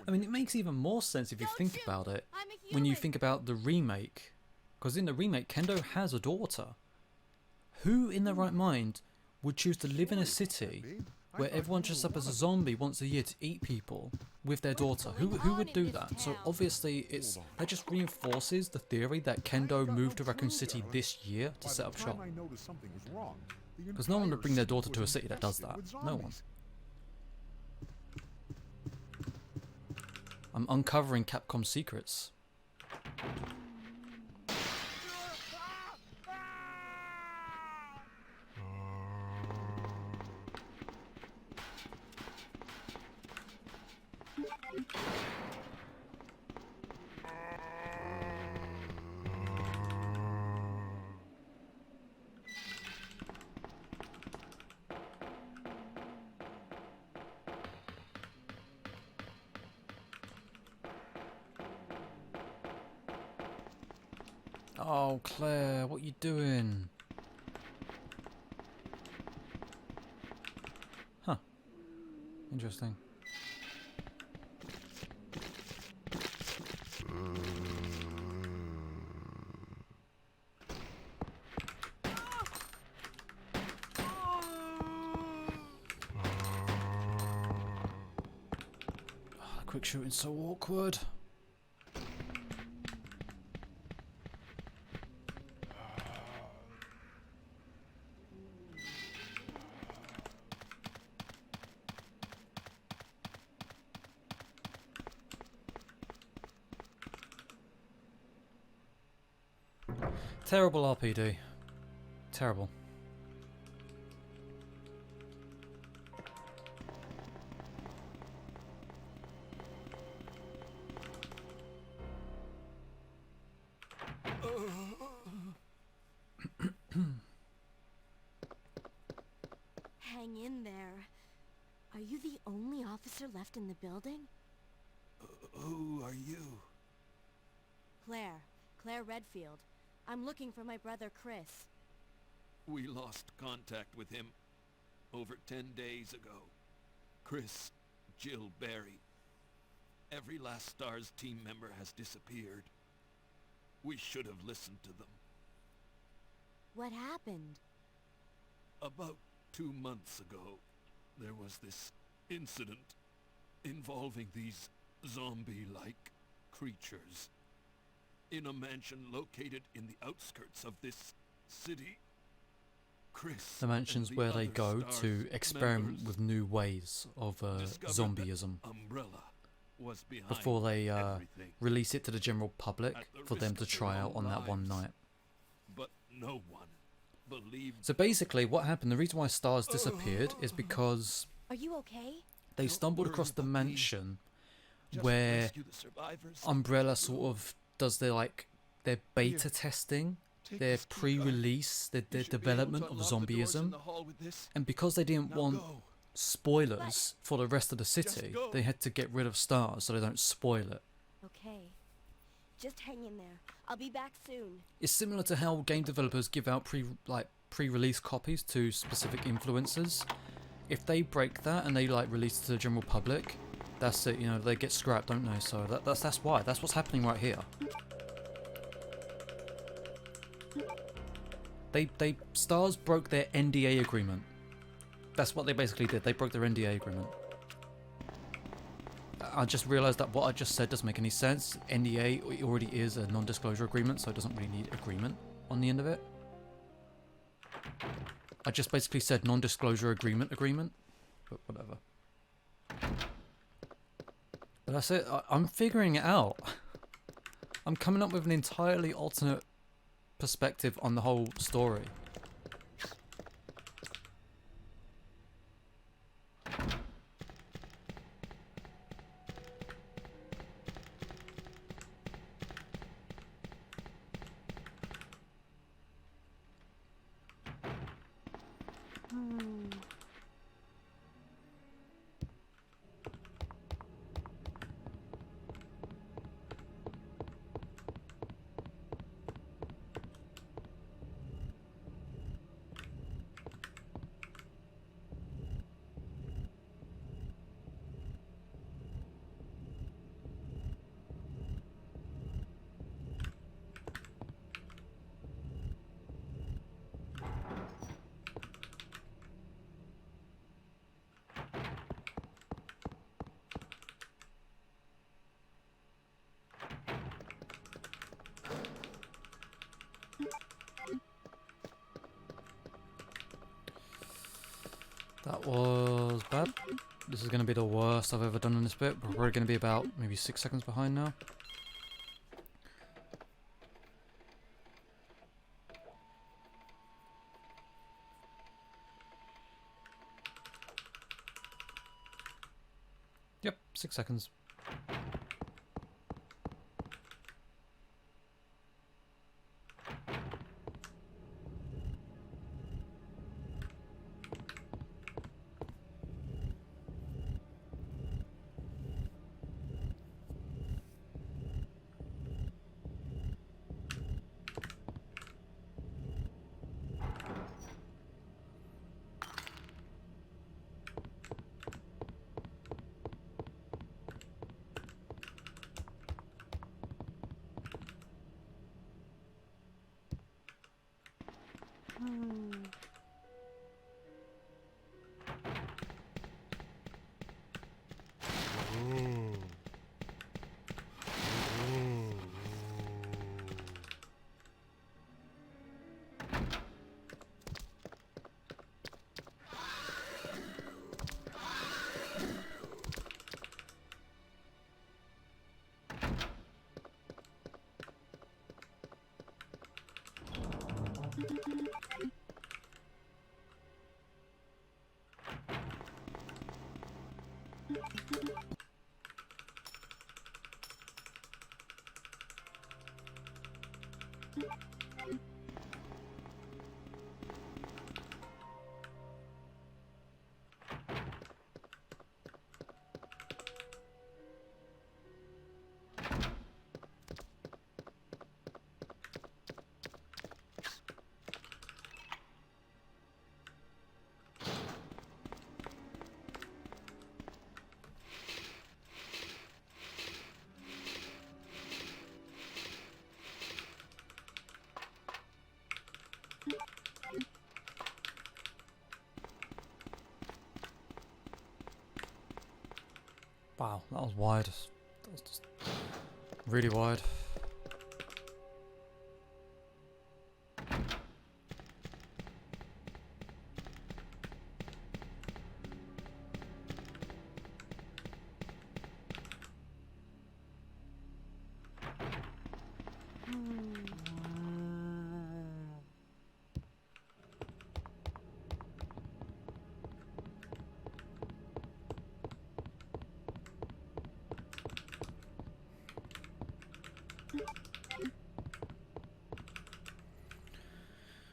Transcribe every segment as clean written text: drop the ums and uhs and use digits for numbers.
I mean, it makes even more sense if you think about it when you think about the remake. Because in the remake, Kendo has a daughter. Who in their right mind would choose to live in a city where everyone dressed up as a zombie once a year to eat people with their daughter? Who would do that? So obviously that just reinforces the theory that Kendo moved to Raccoon City this year to set up shop. Because no one would bring their daughter to a city that does that. No one. I'm uncovering Capcom secrets. Oh, Claire, what are you doing? Huh. Interesting. Oh, quick shooting's so awkward. Terrible RPD. Terrible. Hang in there. Are you the only officer left in the building? Who are you? Claire Redfield. I'm looking for my brother Chris. We lost contact with him over 10 days ago. Chris, Jill Barry. Every last STARS team member has disappeared. We should have listened to them. What happened? About 2 months ago, there was this incident involving these zombie-like creatures in a mansion located in the outskirts of this city. Chris, the mansion's where they go to experiment with new ways of zombieism before they release it to the general public for them to try out on that one night. But no one believed. So basically what happened, the reason why STARS disappeared is because Are you okay? they stumbled across the mansion where Umbrella sort of does their beta testing, their pre-release, their development of zombieism, and because they didn't want spoilers for the rest of the city, they had to get rid of STARS so they don't spoil it. Okay. Just hang in there. I'll be back soon. It's similar to how game developers give out pre-release copies to specific influencers. If they break that and they release it to the general public, that's it, they get scrapped, don't they? So that's why. That's what's happening right here. STARS broke their NDA agreement. That's what they basically did. They broke their NDA agreement. I just realised that what I just said doesn't make any sense. NDA already is a non-disclosure agreement, so it doesn't really need agreement on the end of it. I just basically said non-disclosure agreement, but whatever. But that's it. I'm figuring it out. I'm coming up with an entirely alternate perspective on the whole story. That was bad. This is going to be the worst I've ever done in this bit. We're probably going to be about maybe 6 seconds behind now. Yep, 6 seconds. Wow, that was wide. That was just really wide.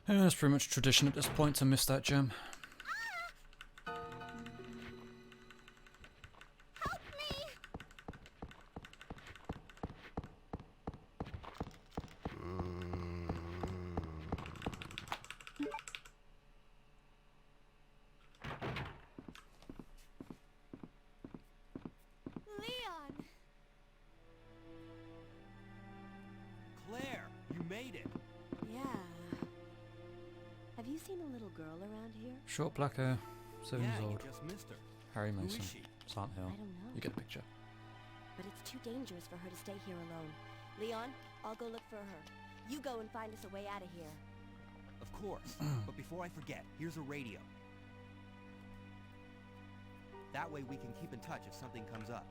Yeah, it's pretty much tradition at this point to miss that gem. Leon! Claire, you made it. Yeah. Have you seen a little girl around here? Short black hair, 7 Yeah, years you old. just missed her. Harry Who Mason. is she? Silent Hill. I don't know. You get the picture. But it's too dangerous for her to stay here alone. Leon, I'll go look for her. You go and find us a way out of here. Of course. But before I forget, here's a radio. That way we can keep in touch if something comes up.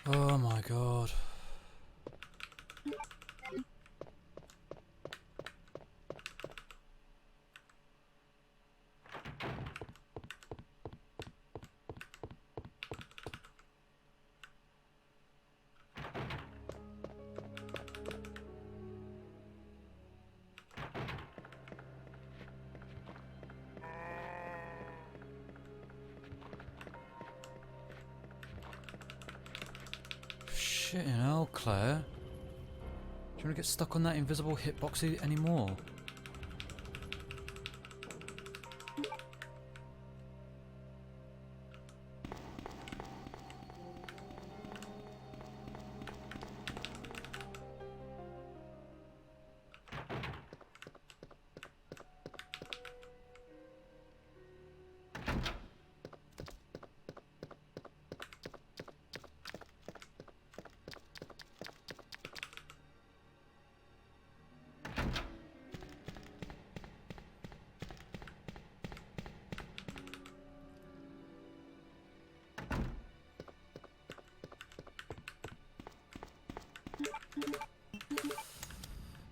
Oh my god. Shit, you know, Claire. Do you want to get stuck on that invisible hitbox anymore?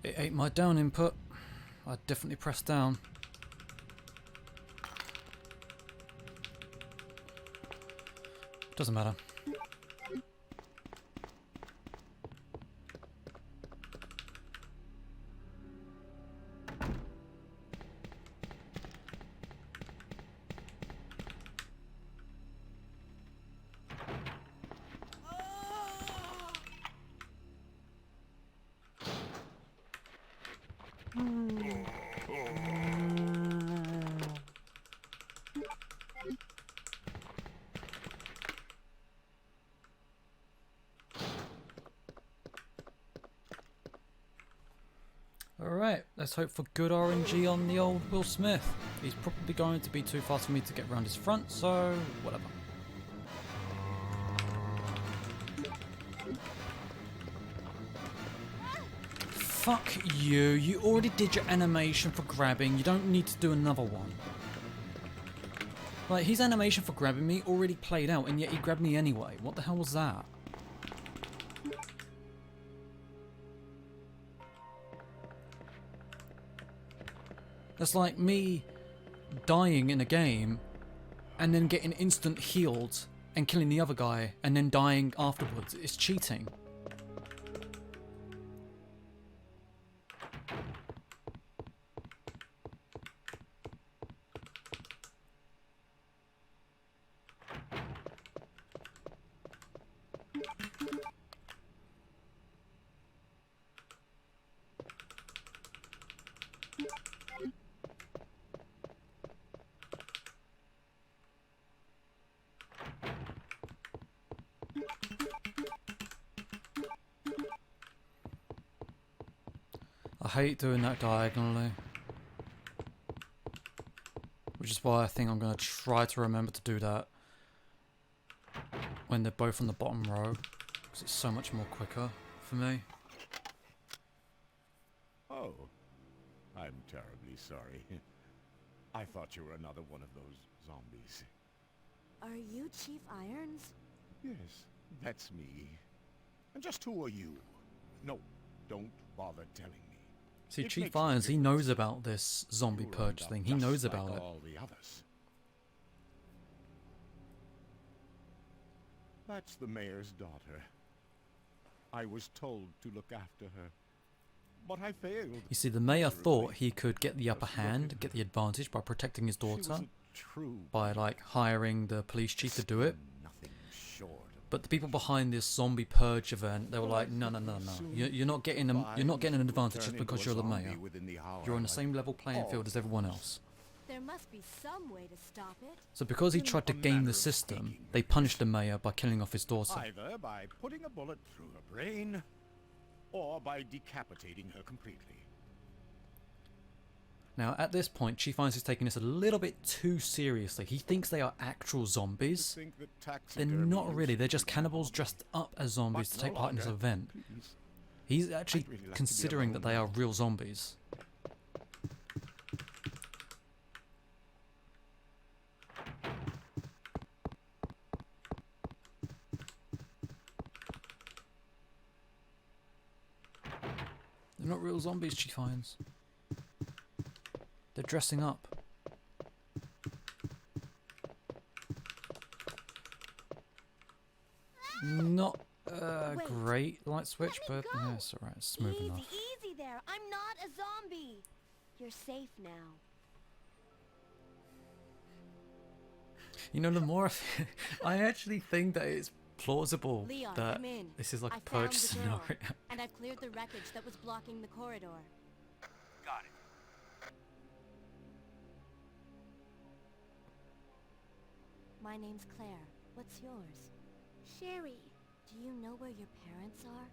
It ate my down input. I definitely pressed down. Doesn't matter. Alright, let's hope for good RNG on the old Will Smith. He's probably going to be too fast for me to get around his front, so whatever. Fuck you, you already did your animation for grabbing, you don't need to do another one. Like, his animation for grabbing me already played out, and yet he grabbed me anyway. What the hell was that? That's like me dying in a game and then getting instant healed and killing the other guy and then dying afterwards. It's cheating. I hate doing that diagonally. Which is why I think I'm going to try to remember to do that when they're both on the bottom row. Because it's so much more quicker for me. Oh, I'm terribly sorry. I thought you were another one of those zombies. Are you Chief Irons? Yes, that's me. And just who are you? No, don't bother telling me. See, It Chief makes no Irons, he difference. knows about this zombie You'll purge end up thing. He just knows like about it. all the others. That's the mayor's daughter. I was told to look after her, but I failed. You see, the mayor thought he could get the upper hand, get the advantage by protecting his She daughter. wasn't true. by like hiring the police chief to do it. Nothing short of But the people behind this zombie purge event, they were like, no. You're not getting an advantage just because you're the mayor. You're on the same level playing field as everyone else. There must be some way to stop it. So because he tried to game the system, they punished the mayor by killing off his daughter. Either by putting a bullet through her brain, or by decapitating her completely. Now, at this point, Chief Irons is taking this a little bit too seriously. He thinks they are actual zombies. They're not really. They're just cannibals dressed up as zombies to take part in this event. He's actually considering that they are real zombies. They're not real zombies, Chief Irons. They're dressing up. Not great light switch, but yeah, it's alright. It's smooth enough. Easy there. I'm not a zombie. You're safe now. You know, the more I actually think that it's plausible Leon, that come in. this is like I a purge found the girl, scenario. and I've cleared the wreckage that was blocking the corridor. Got it. My name's Claire. What's yours? Sherry. Do you know where your parents are?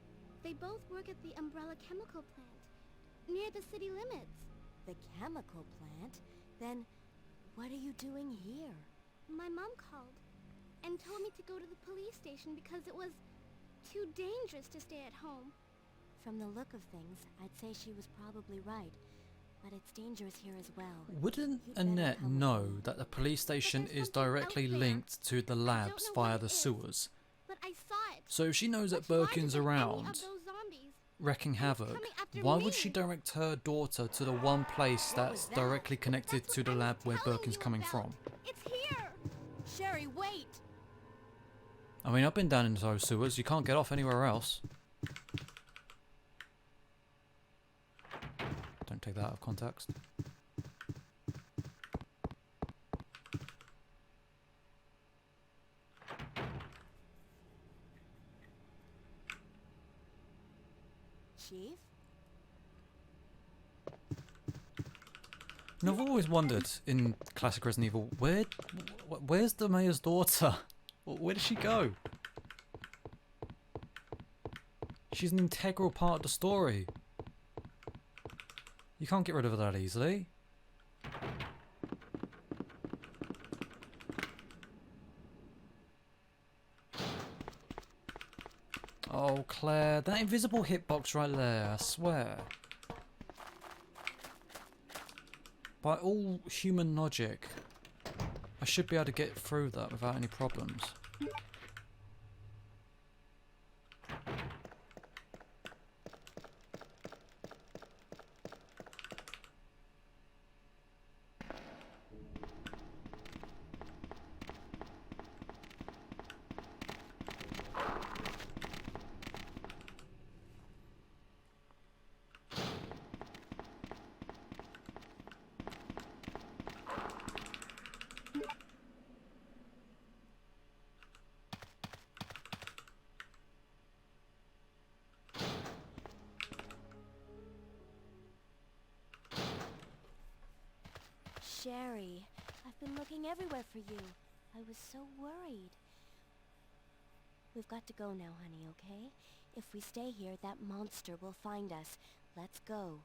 They both work at the Umbrella Chemical Plant, near the city limits. The chemical plant? Then what are you doing here? My mom called and told me to go to the police station because it was too dangerous to stay at home. From the look of things, I'd say she was probably right. But it's dangerous here as well. Wouldn't You'd better Annette come with know me. that the police station there's is something out directly there. linked to the I labs don't know what via it the is, sewers? But I saw it. So if she knows that Much larger Birkin's than any around, of those zombies. wrecking havoc, coming after why me. would she direct her daughter to the one place What that's was that? directly connected That's to what the I was lab where telling Birkin's you coming about. from? It's here. Sherry, wait! I mean, I've been down into those sewers. You can't get off anywhere else. Don't take that out of context. Chief? And I've always wondered in classic Resident Evil, where's the mayor's daughter? Where did she go? She's an integral part of the story. You can't get rid of her that easily. Oh, Claire, that invisible hitbox right there, I swear. By all human logic, I should be able to get through that without any problems. Sherry, I've been looking everywhere for you. I was so worried. We've got to go now, honey, okay? If we stay here, that monster will find us. Let's go.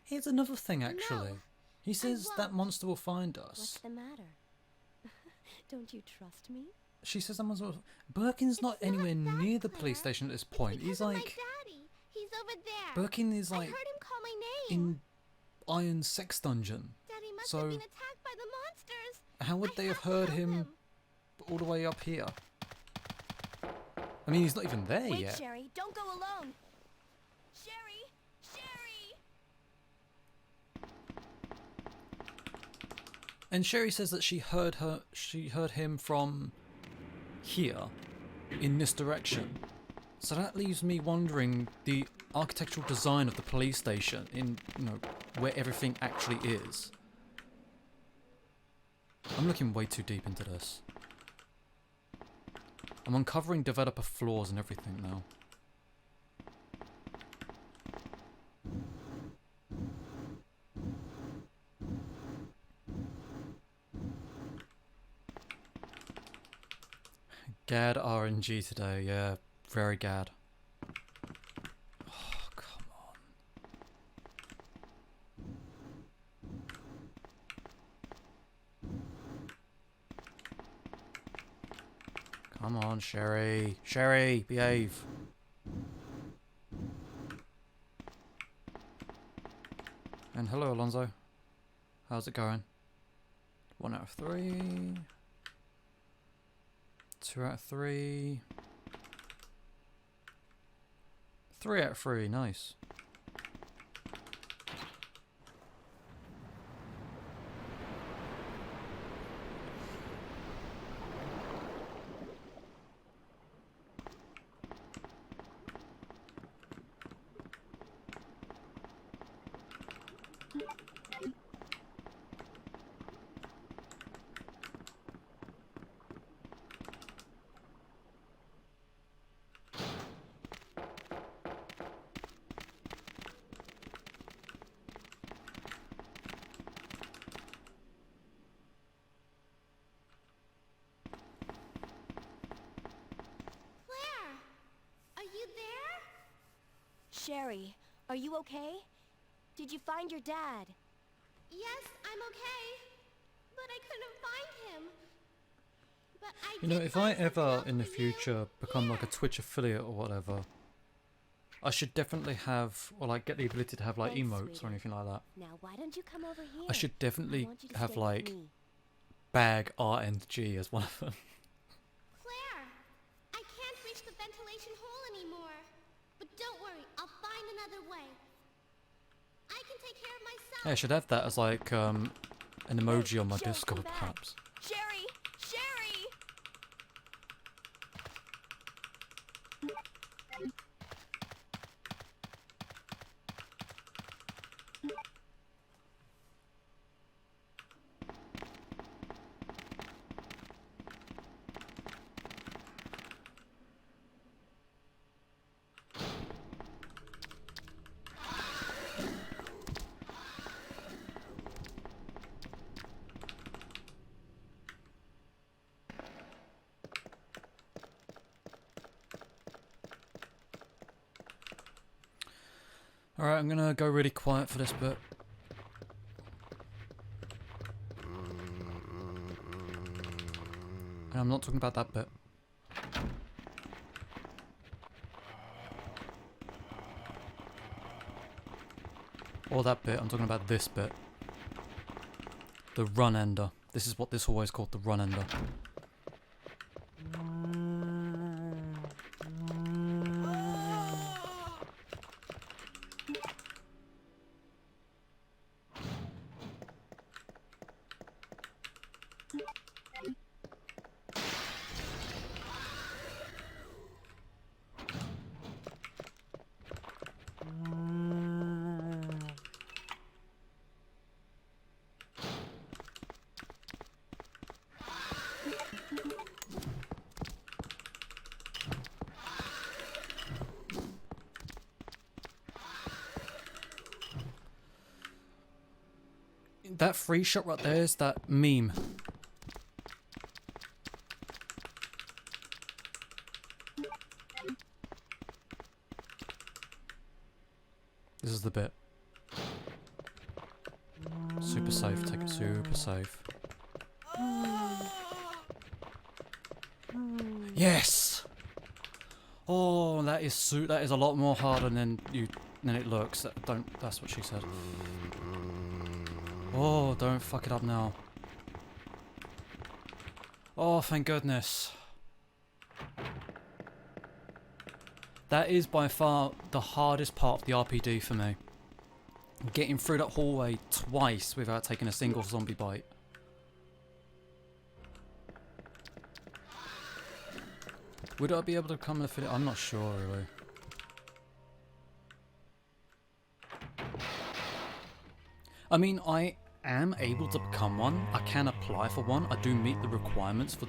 Here's another thing, actually. No, He says that won't. monster will find us. What's the matter? Don't you trust me? She says that monster will... Birkin's not It's not anywhere that, near the police Claire. station at this It's point. because He's of my like... daddy. He's over there. Birkin is I like heard him call my name. in Iron Sex Dungeon. Daddy must So- have been attacked by the monsters. How would I they have to heard help him all the way up here? I mean, he's not even there Wait, yet. Sherry, don't go alone. Sherry! Sherry! And Sherry says that she heard him from here, in this direction. So that leaves me wondering the architectural design of the police station in, where everything actually is. I'm looking way too deep into this. I'm uncovering developer flaws and everything now. Gad RNG today, yeah, very Gad. Oh, come on. Come on, Sherry. Sherry, behave. And hello, Alonso. How's it going? 1 out of 3. 2 out of 3. 3 out of 3, nice. Sherry, are you okay? Did you find your dad? Yes, I'm okay. But I couldn't find him. But I You know, did if I find some ever help in the for you. future become like a Here. Twitch affiliate or whatever, I should definitely have, or like get the ability to have like Thanks, emotes or sweetie. anything like that. Now why don't you come over here? I should I definitely want you to have stay with like me. bag R and G as one of them. Claire, I can't reach the ventilation hole anymore. But don't worry, I'll find another way. I can take care of myself. Yeah, I should have that as like an emoji on my Sherry, Discord, come back. perhaps. Sherry! Sherry! Alright, I'm gonna go really quiet for this bit. And I'm not talking about that bit. Or that bit, I'm talking about this bit. The run ender. This is what this hallway is called, the run ender. That free shot right there is that meme. This is the bit. Super safe, take it super safe. Yes! Oh, that is a lot more harder than it looks. That's what she said. Oh, don't fuck it up now. Oh, thank goodness. That is by far the hardest part of the RPD for me. Getting through that hallway twice without taking a single zombie bite. Would I be able to come and fit it? I'm not sure really. I mean, am able to become one. I can apply for one. I do meet the requirements for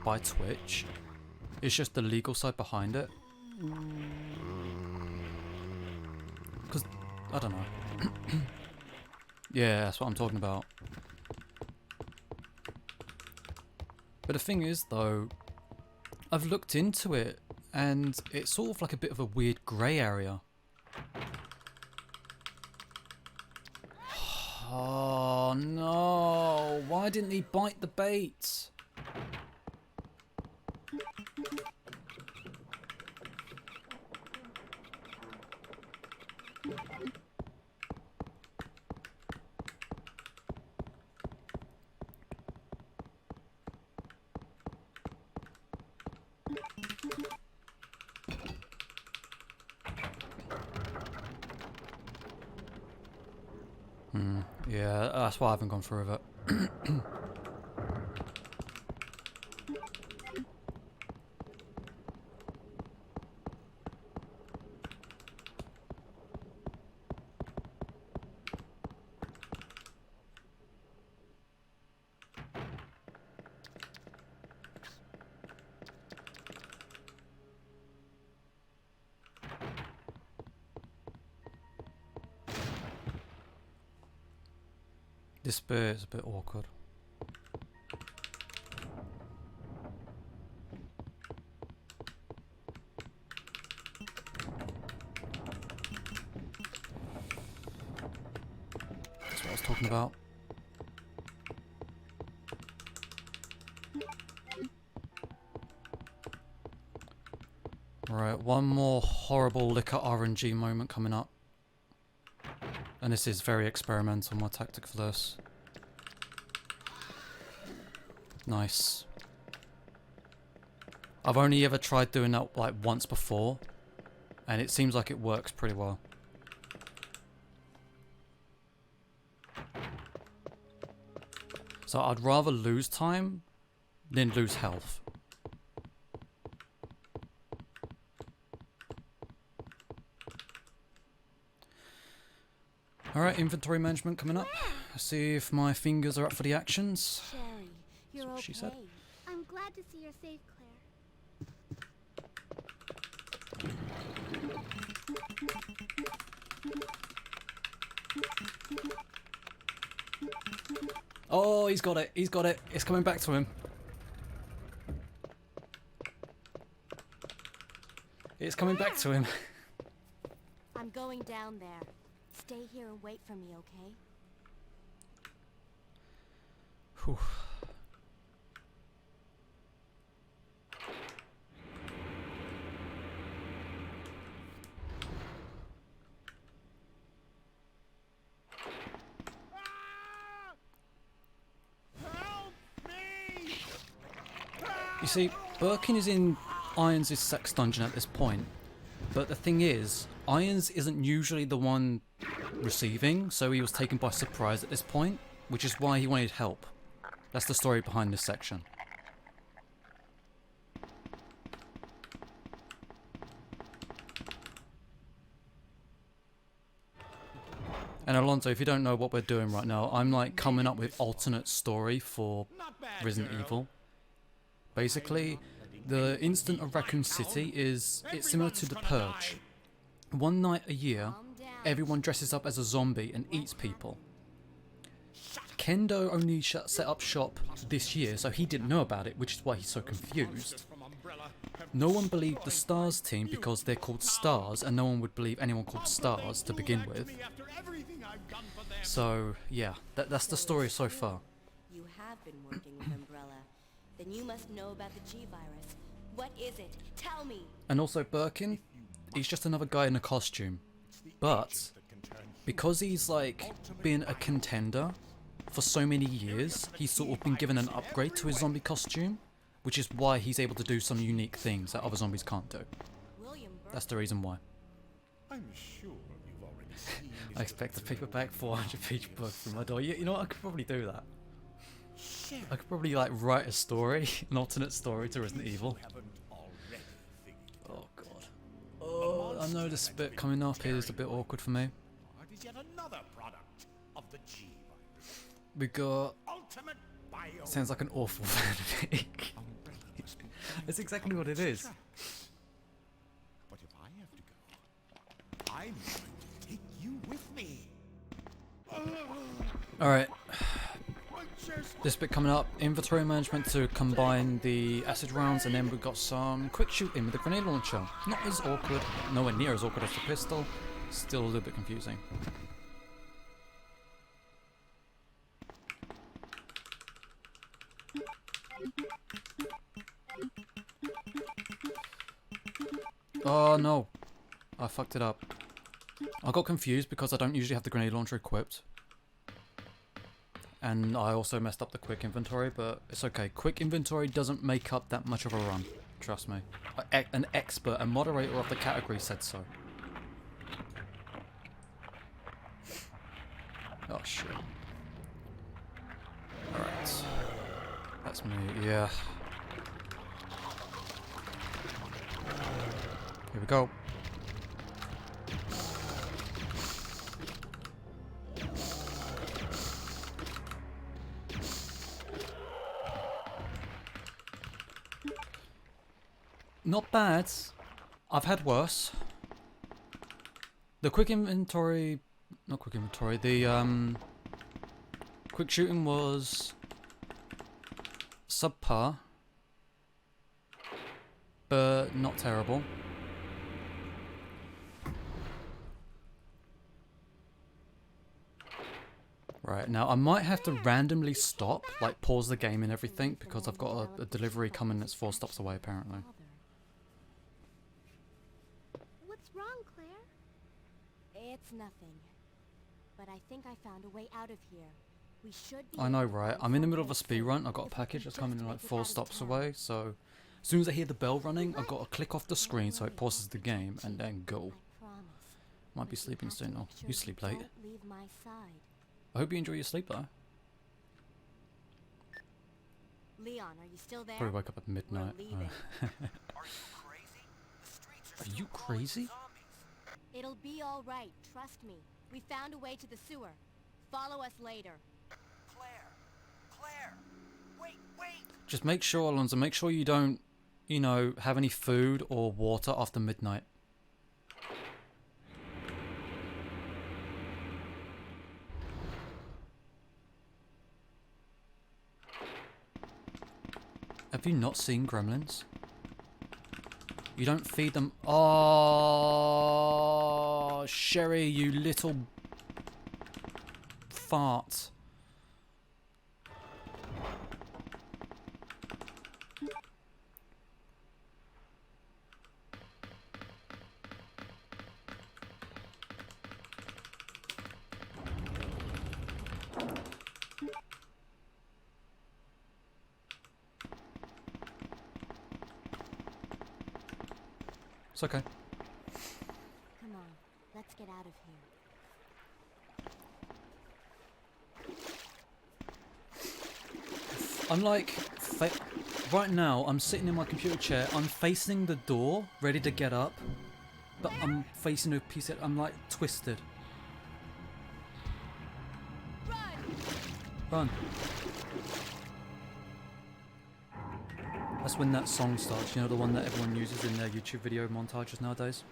by Twitch. It's just the legal side behind it. Because, I don't know. Yeah, that's what I'm talking about. But the thing is, though, I've looked into it, and it's sort of like a bit of a weird grey area. Oh no, why didn't he bite the bait? Yeah, that's why I haven't gone through with it. This bit is a bit awkward. That's what I was talking about. Right, one more horrible liquor RNG moment coming up. And this is very experimental, my tactic for this. Nice. I've only ever tried doing that like once before, and it seems like it works pretty well. So I'd rather lose time than lose health. Alright, inventory management coming up. Let's see if my fingers are up for the actions. Sherry, you're That's what okay. she said. I'm glad to see you're safe, Claire. Oh, he's got it. He's got it. It's coming back to him. It's coming back to him. I'm going down there. Stay here and wait for me, okay? Whew. You see, Birkin is in Irons' sex dungeon at this point, but the thing is, Irons isn't usually the one receiving, so he was taken by surprise at this point, which is why he wanted help. That's the story behind this section. And Alonso, if you don't know what we're doing right now, I'm like coming up with alternate story for Resident Evil. Basically, the instant of Raccoon City is, it's similar to The Purge. One night a year, everyone dresses up as a zombie and eats people. Kendo only set up shop this year, so he didn't know about it, which is why he's so confused. No one believed the Stars team because they're called Stars, and no one would believe anyone called Stars to begin with. So, yeah, that's the story so far. You have been working with Umbrella. Then you must know about the G-Virus. What is it? Tell me! And also Birkin, he's just another guy in a costume. But, because he's like been a contender for so many years, he's sort of been given an upgrade to his zombie costume, which is why he's able to do some unique things that other zombies can't do. That's the reason why. I'm sure you've already seen I expect a paperback 400-page book from my door. You know what, I could probably do that. I could probably like write a story, an alternate story to Resident Evil. Oh god. Oh, I know this bit coming up is a bit awkward for me. Is yet another product of the G-Virus. We got... Ultimate bio. Sounds like an awful fanfic. Umbrella must be That's exactly what it is. But if I have to go, I'm going to take you with me. Alright. This bit coming up, inventory management to combine the acid rounds, and then we've got some quick shooting with the grenade launcher. Not as awkward, nowhere near as awkward as the pistol, still a little bit confusing. Oh no, I fucked it up. I got confused because I don't usually have the grenade launcher equipped. And I also messed up the quick inventory, but it's okay. Quick inventory doesn't make up that much of a run. Trust me. An expert, a moderator of the category said so. Oh shit. Alright. That's me, yeah. Here we go. Not bad. I've had worse. The quick inventory... Not quick inventory. The quick shooting was subpar. But not terrible. Right, now I might have to randomly stop, like pause the game and everything, because I've got a delivery coming that's 4 stops away apparently. What's wrong, Claire? It's nothing. But I think I found a way out of here. We should be I know, able to right? find I'm in the some middle of a place speed safe run. I've got a if we package can that's coming just in like make it 4 out of stops town. away, so as soon as I hear the bell running, I've got to click off the screen so it pauses the game and then go. I promise. Might be But you sleeping have to soon make though. sure You sleep late. don't leave my side. I hope you enjoy your sleep though. Leon, are you still there? Probably wake up at midnight. leaving. Are you crazy? The streets are Are still you crawling with crazy? zombies. It'll be all right. Trust me. We found a way to the sewer. Follow us later. Claire, wait. Just make sure, Alonso, make sure you don't, you know, have any food or water after midnight. Have you not seen Gremlins? You don't feed them. Oh, Sherry, you little fart. It's okay. Come on. Let's get out of here. I'm like, right now I'm sitting in my computer chair, I'm facing the door, ready to get up, but I'm facing a piece of, I'm like twisted. Run! That's when that song starts, you know, the one that everyone uses in their YouTube video montages nowadays.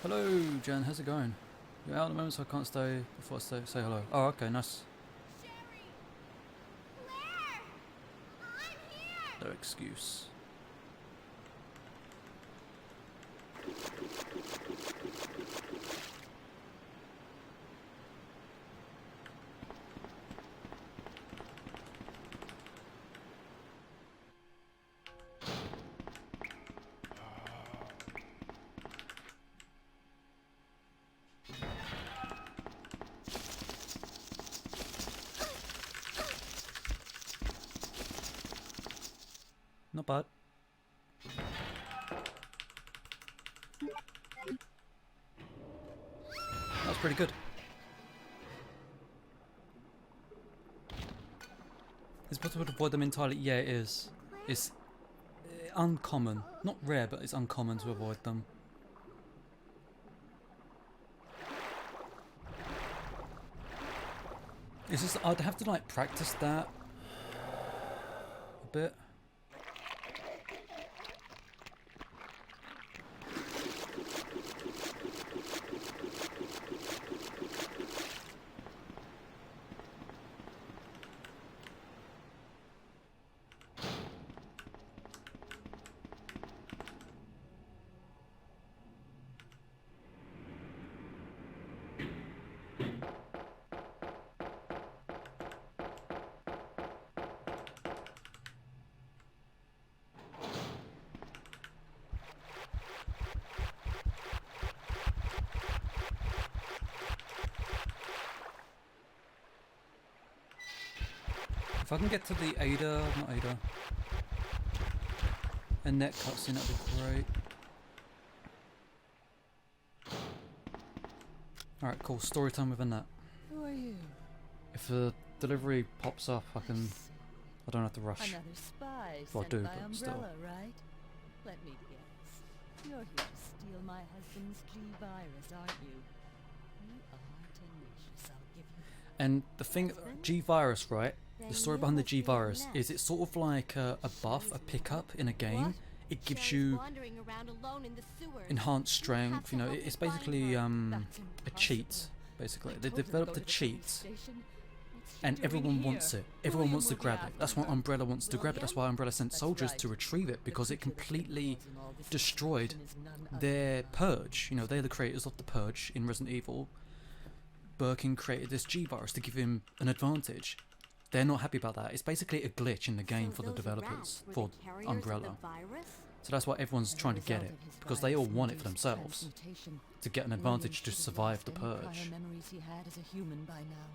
Hello, Jen, how's it going? You're out at the moment, so I can't stay before I say hello. Oh, okay, nice. Sherry! Claire! I'm here! No excuse. Not bad. That's pretty good. Is it possible to avoid them entirely? Yeah, it is. It's uncommon. Not rare, but it's uncommon to avoid them. It's just I'd have to like practice that a bit. If I can get to the not Ada, a net cutscene, that'd be great. Alright, cool. Story time with Annette. Who are you? If the delivery pops up, I don't have to rush. Another spy Well, I sent do, by but still. Umbrella, right? Let me guess. You're here to steal my husband's G-Virus, aren't you? You are tenacious, I'll give you that. And the thing, G-Virus, right? The story behind the G-Virus is it's sort of like a buff, a pickup in a game. It gives you enhanced strength, you know, it's basically a cheat, basically. They developed a cheat and everyone wants it. Everyone wants to grab it. That's why Umbrella wants to grab it. That's why Umbrella sent soldiers to retrieve it, because it completely destroyed their Purge. You know, they're the creators of the Purge in Resident Evil. Birkin created this G-Virus to give him an advantage. They're not happy about that. It's basically a glitch in the game for the developers, for Umbrella. So that's why everyone's trying to get it, because they all want it for themselves, to get an advantage to survive the Purge. Memories he had as a human by now.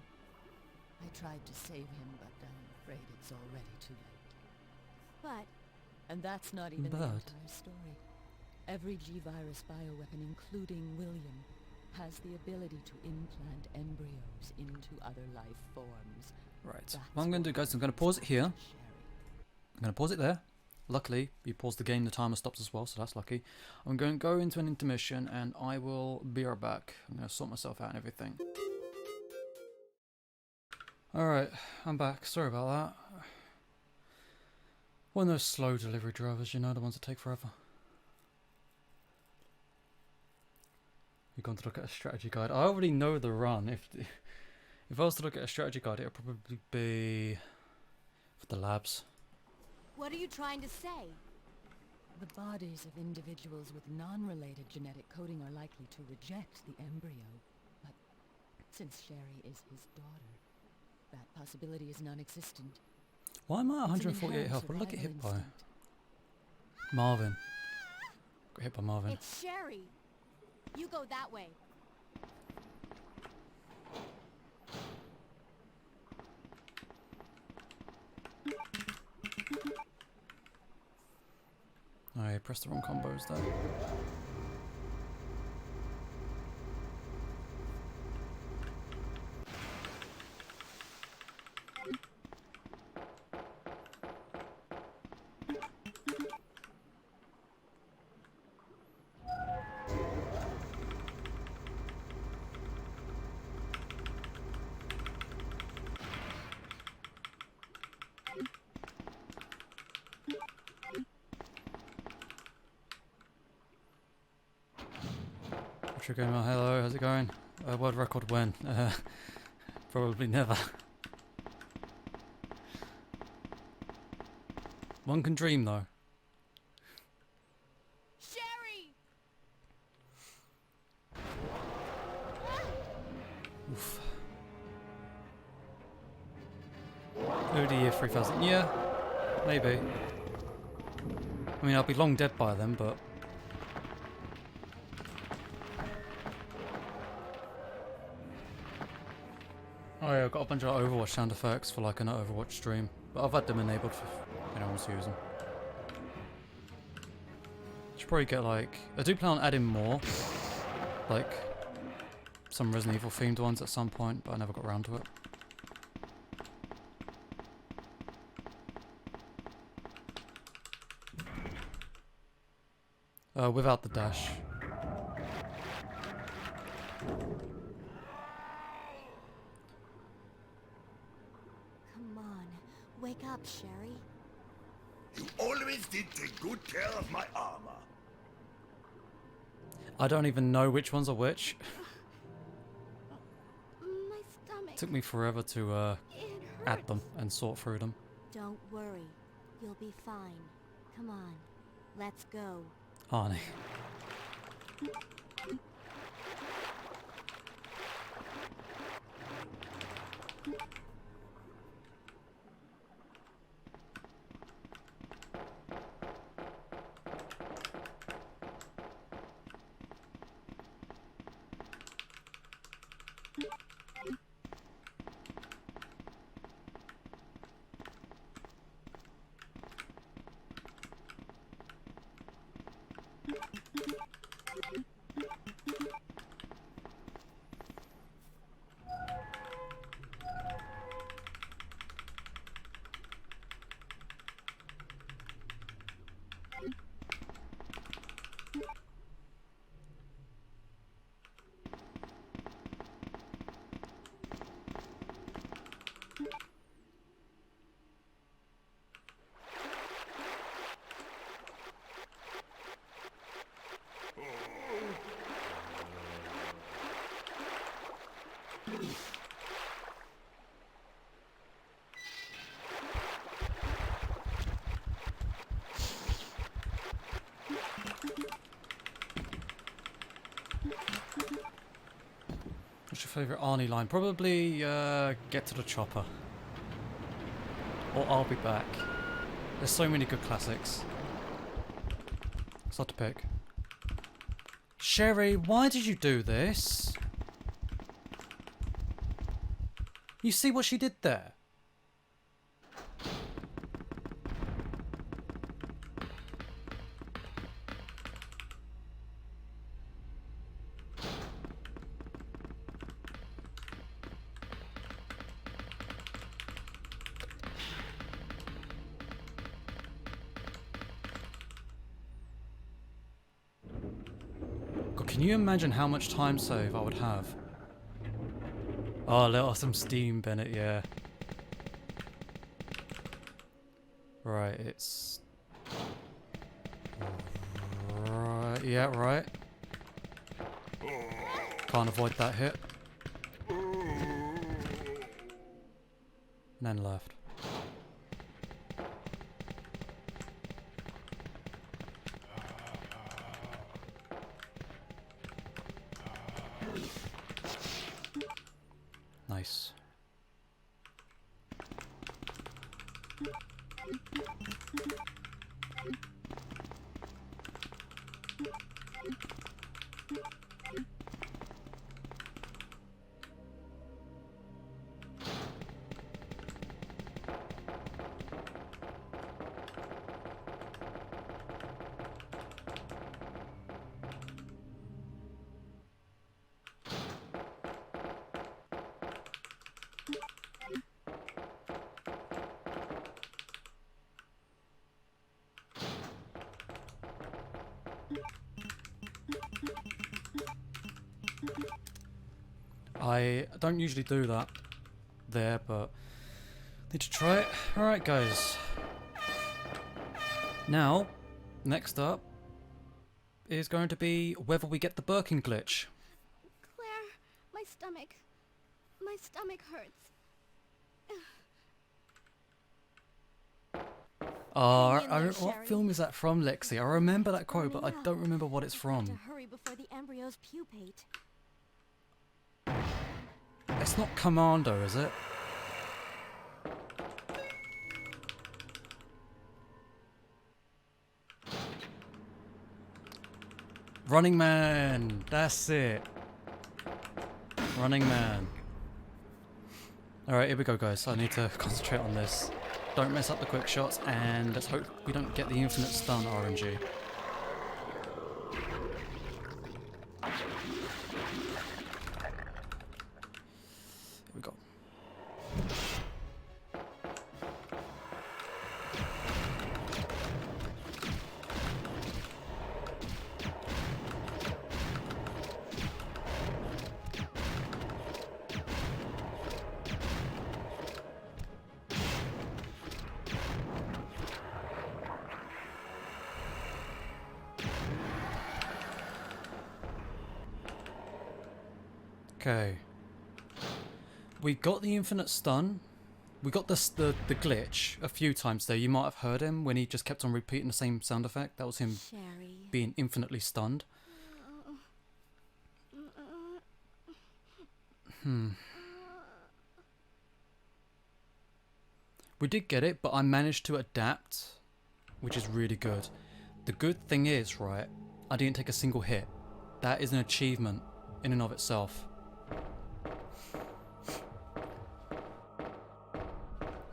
I tried to save him, but I'm afraid it's already too late. But... And that's not even the entire story. Every G-Virus bioweapon, including William, has the ability to implant embryos into other life forms. Right, what I'm going to do, guys, I'm going to pause it here. I'm going to pause it there. Luckily, you pause the game, the timer stops as well, so that's lucky. I'm going to go into an intermission, and I will be right back. I'm going to sort myself out and everything. Alright, I'm back. Sorry about that. One of those slow delivery drivers, you know, the ones that take forever. You've gone to look at a strategy guide. I already know the run. If I was to look at a strategy guide, it would probably be for the labs. What are you trying to say? The bodies of individuals with non-related genetic coding are likely to reject the embryo, but since Sherry is his daughter, that possibility is non-existent. Why am I at 148 health? What did I get hit by? Marvin. Got hit by Marvin. It's Sherry. You go that way. I pressed the wrong combos there. Gamer, hello, how's it going? World record when? Probably never. One can dream though. Sherry! Oof. OD year 3000. Yeah, maybe. I mean, I'll be long dead by then, but. Oh yeah, I've got a bunch of Overwatch sound effects for like an Overwatch stream, but I've had them enabled for if anyone wants to use them. Should probably get like, I do plan on adding more, like some Resident Evil themed ones at some point, but I never got around to it. Without the dash. Wake up, Sherry. You always did take good care of my armor. I don't even know which ones are which. My stomach. Took me forever to It add hurts. them and sort through them. Don't worry. You'll be fine. Come on. Let's go. Arnie. What's your favourite Arnie line? Probably get to the chopper. Or I'll be back. There's so many good classics. It's hard to pick. Sherry, why did you do this? You see what she did there? God, can you imagine how much time save I would have? Oh, let off some steam, Bennett, yeah. Right, it's... Right, yeah, right. Can't avoid that hit. And then left. Nice. I don't usually do that there, but need to try it. Alright guys. Now, next up is going to be whether we get the Birkin glitch. Claire, my stomach. My stomach hurts. Hang in there, What Sherry. film is that from, Lexi? I remember that quote, but I Coming don't up. remember what it's We've got from. to hurry before the embryos pupate. It's not Commando, is it? Running Man! That's it! Running Man. Alright, here we go guys. I need to concentrate on this. Don't mess up the quick shots, and let's hope we don't get the infinite stun RNG. Here we go. Okay. We got the infinite stun. We got the glitch a few times there. You might have heard him when he just kept on repeating the same sound effect. That was him Sherry. being infinitely stunned. We did get it, but I managed to adapt, which is really good. The good thing is, right, I didn't take a single hit. That is an achievement in and of itself.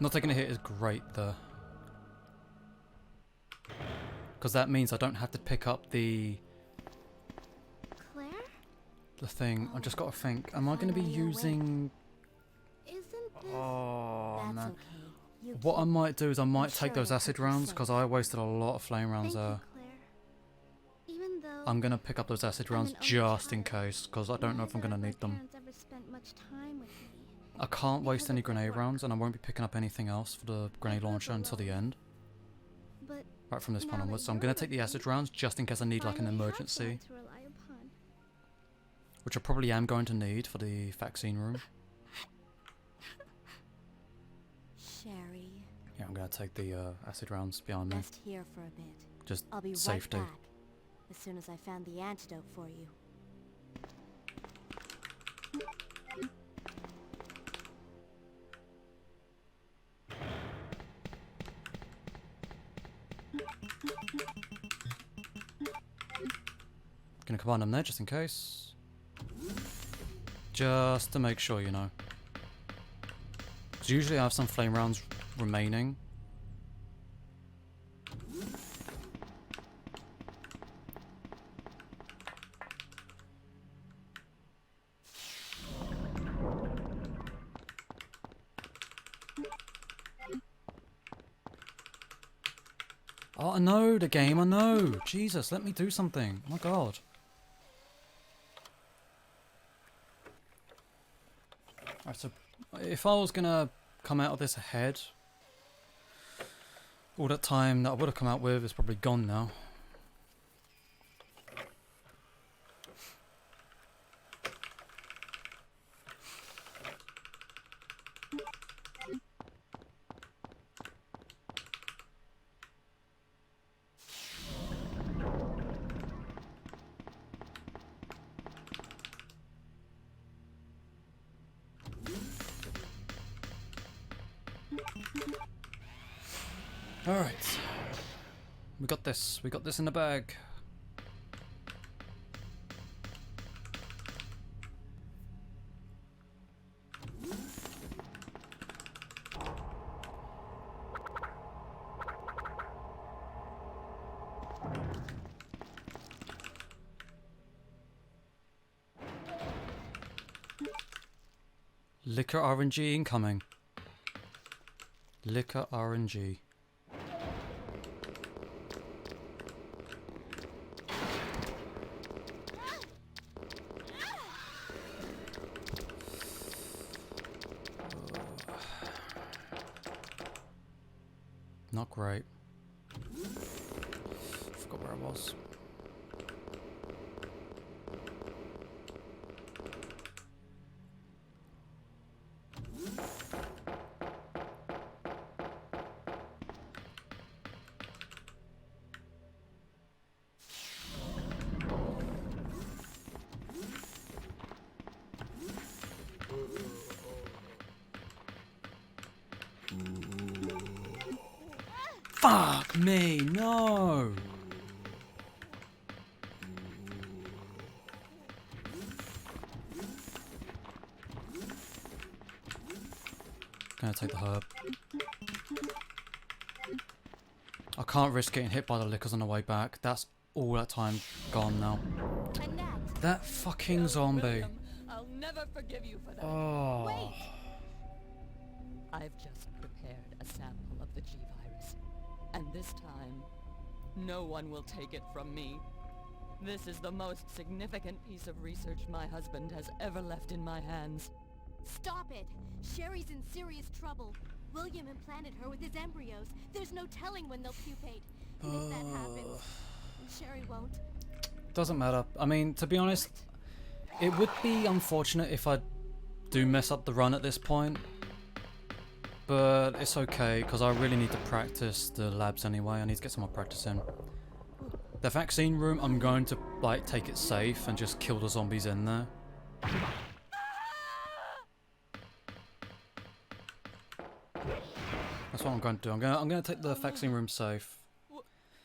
Not taking a hit is great though. Because that means I don't have to pick up the Claire? thing. I just got to think, am I going to be using... Isn't this... Oh That's man. okay. You What I keep- might do is I might sure take those it'll acid keep you rounds safe. because I wasted a lot of flame rounds Thank there. you, Claire. Even though I'm going to pick up those acid I'm rounds an only just in child, case because I don't know if I'm going to neither need of my them. parents ever spent much time with me. I can't waste because any of their grenade work. rounds and I won't be picking up anything else for the grenade grew up launcher until the alone. end. But Right from this point now that onwards. So I'm you're going to take the with acid me, rounds just in case I need like an finally have emergency. someone to rely upon. Which I probably am going to need for the vaccine room. Sherry. Yeah, I'm going to take the acid rounds behind me. Rest here for a bit. Just I'll be safety. right back. As soon as I found the antidote for you. Gonna combine them there just in case. Just to make sure, you know. 'Cause usually I have some flame rounds remaining. Oh, I know the game, I know. Jesus, let me do something. Oh my god. Alright, so if I was gonna come out of this ahead, all that time that I would have come out with is probably gone now. Alright. We got this. We got this in the bag. Liquor RNG incoming. Liquor RNG. Not great. Forgot where I was. Fuck me, no! Gonna take the herb. I can't risk getting hit by the lickers on the way back. That's all that time gone now. Annette! That fucking zombie. William, I'll never forgive you for that. Oh. Wait! I've just prepared a sample of the G-virus. And this time, no one will take it from me. This is the most significant piece of research my husband has ever left in my hands. Stop it! Sherry's in serious trouble. William implanted her with his embryos. There's no telling when they'll pupate. And if that happens, Sherry won't. Doesn't matter. I mean, to be honest, It would be unfortunate if I do mess up the run at this point, but it's okay because I really need to practice the labs anyway. I need to get some more practice in. The vaccine room, I'm going to like take it safe and just kill the zombies in there. That's what I'm going to do. I'm going to take the vaccine room safe.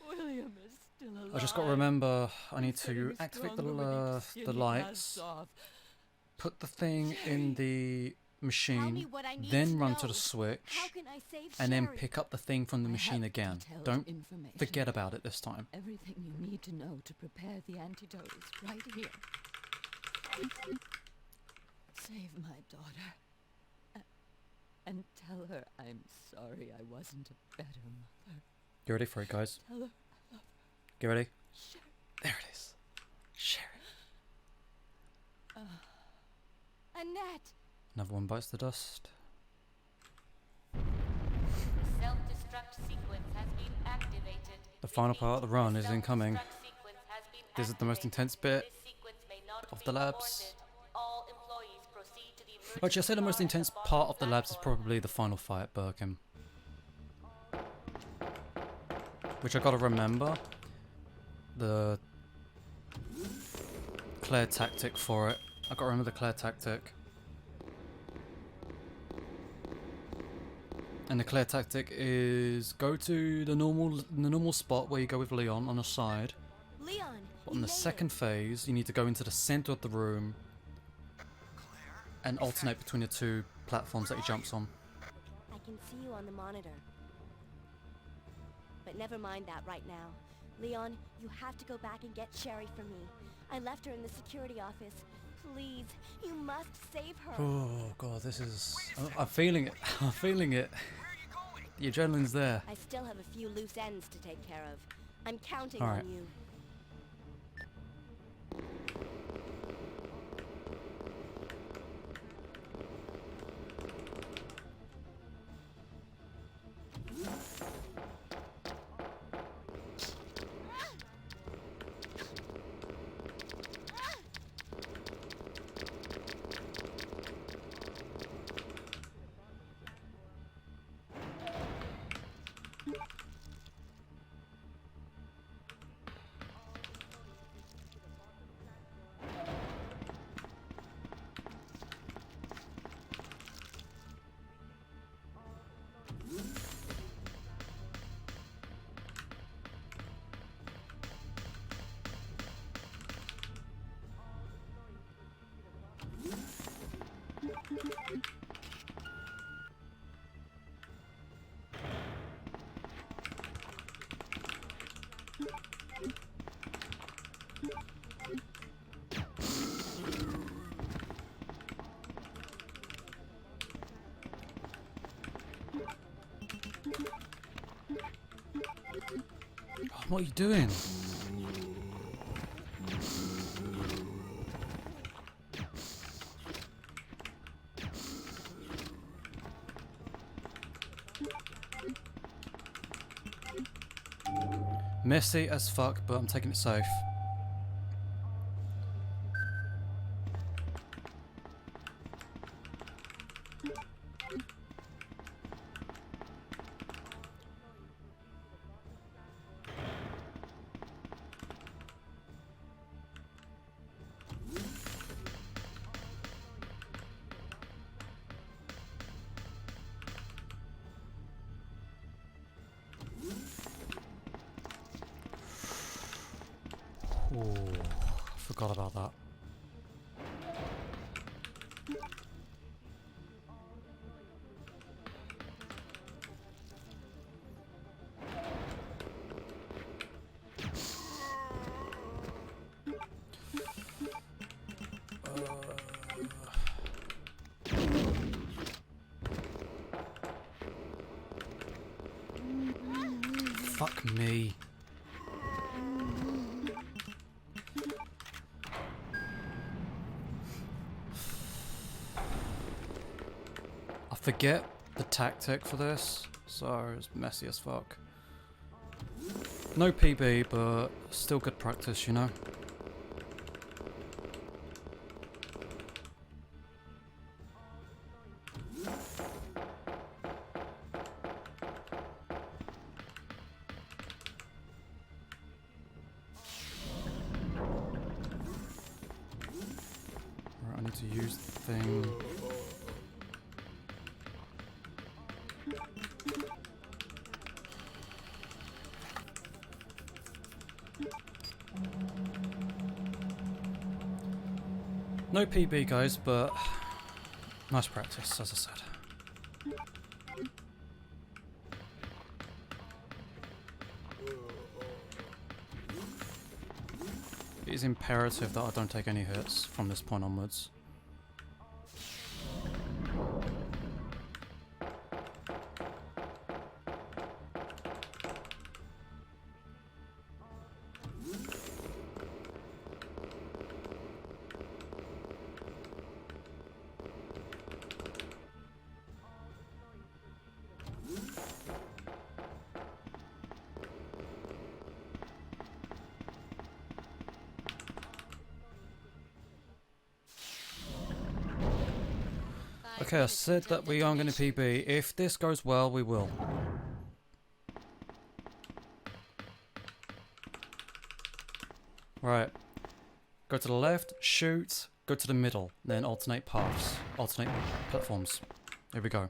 William is still alive. I just got to remember I need to activate the lights, put the thing in the machine, then run to the switch, and then pick up the thing from the machine again. Don't forget about it this time. Everything you need to know to prepare the antidote is right here. Save my daughter. And tell her I'm sorry I wasn't a better mother. You ready for it, guys? Tell her I love her. Get ready? Sure. There it is. Sherry. Annette! Another one bites the dust. Self-destruct sequence has been activated. The final part of the run is incoming. This is the most intense bit of the labs. Actually, I say the most intense part of the labs is probably the final fight at Birkin. Which I gotta remember. The Claire tactic for it. I gotta remember the Claire tactic. And the Claire tactic is go to the normal spot where you go with Leon on the side. Leon! But on the second phase, you need to go into the center of the room and alternate between the two platforms that he jumps on. I can see you on the monitor. But never mind that right now. Leon, you have to go back and get Sherry for me. I left her in the security office. Please, you must save her. Oh god, this is... I'm feeling it. I'm feeling it. The adrenaline's there. I still have a few loose ends to take care of. I'm counting All right. on you. What are you doing? Messy as fuck, but I'm taking it safe. Oh, forgot about that. Fuck me. I forget the tactic for this, so it's messy as fuck. No PB, but still good practice, you know? use the thing. No PB, guys, but nice practice, as I said. It is imperative that I don't take any hits from this point onwards. Okay, I said that we aren't going to PB. If this goes well, we will. Right. Go to the left, shoot, go to the middle, then alternate paths, alternate platforms. Here we go.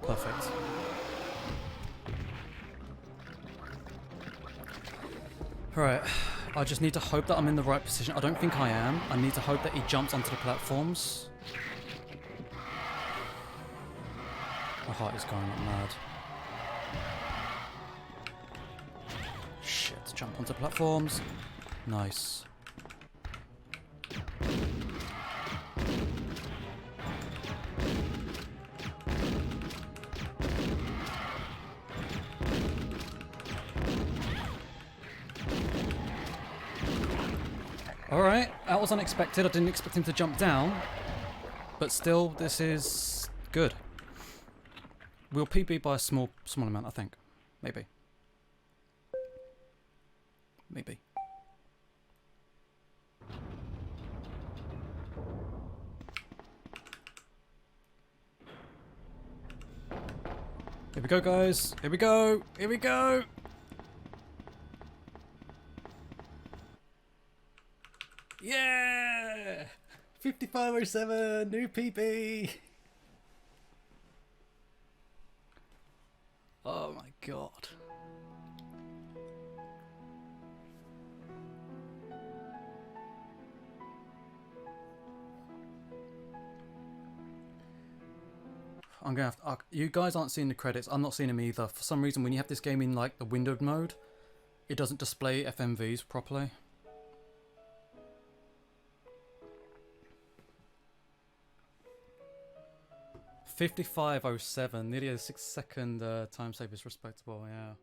Perfect. Alright, I just need to hope that I'm in the right position. I don't think I am. I need to hope that he jumps onto the platforms. My heart is going up mad. Shit, jump onto platforms. Nice. Alright, that was unexpected. I didn't expect him to jump down. But still, this is good. We'll PB by a small amount, I think. Maybe. Maybe. Here we go, guys. Here we go. Here we go. Yeah! 5507, new PB! Oh my god. I'm gonna have to, you guys aren't seeing the credits, I'm not seeing them either. For some reason, when you have this game in like the windowed mode, it doesn't display FMVs properly. $55.07, nearly a 6-second time save is respectable, yeah.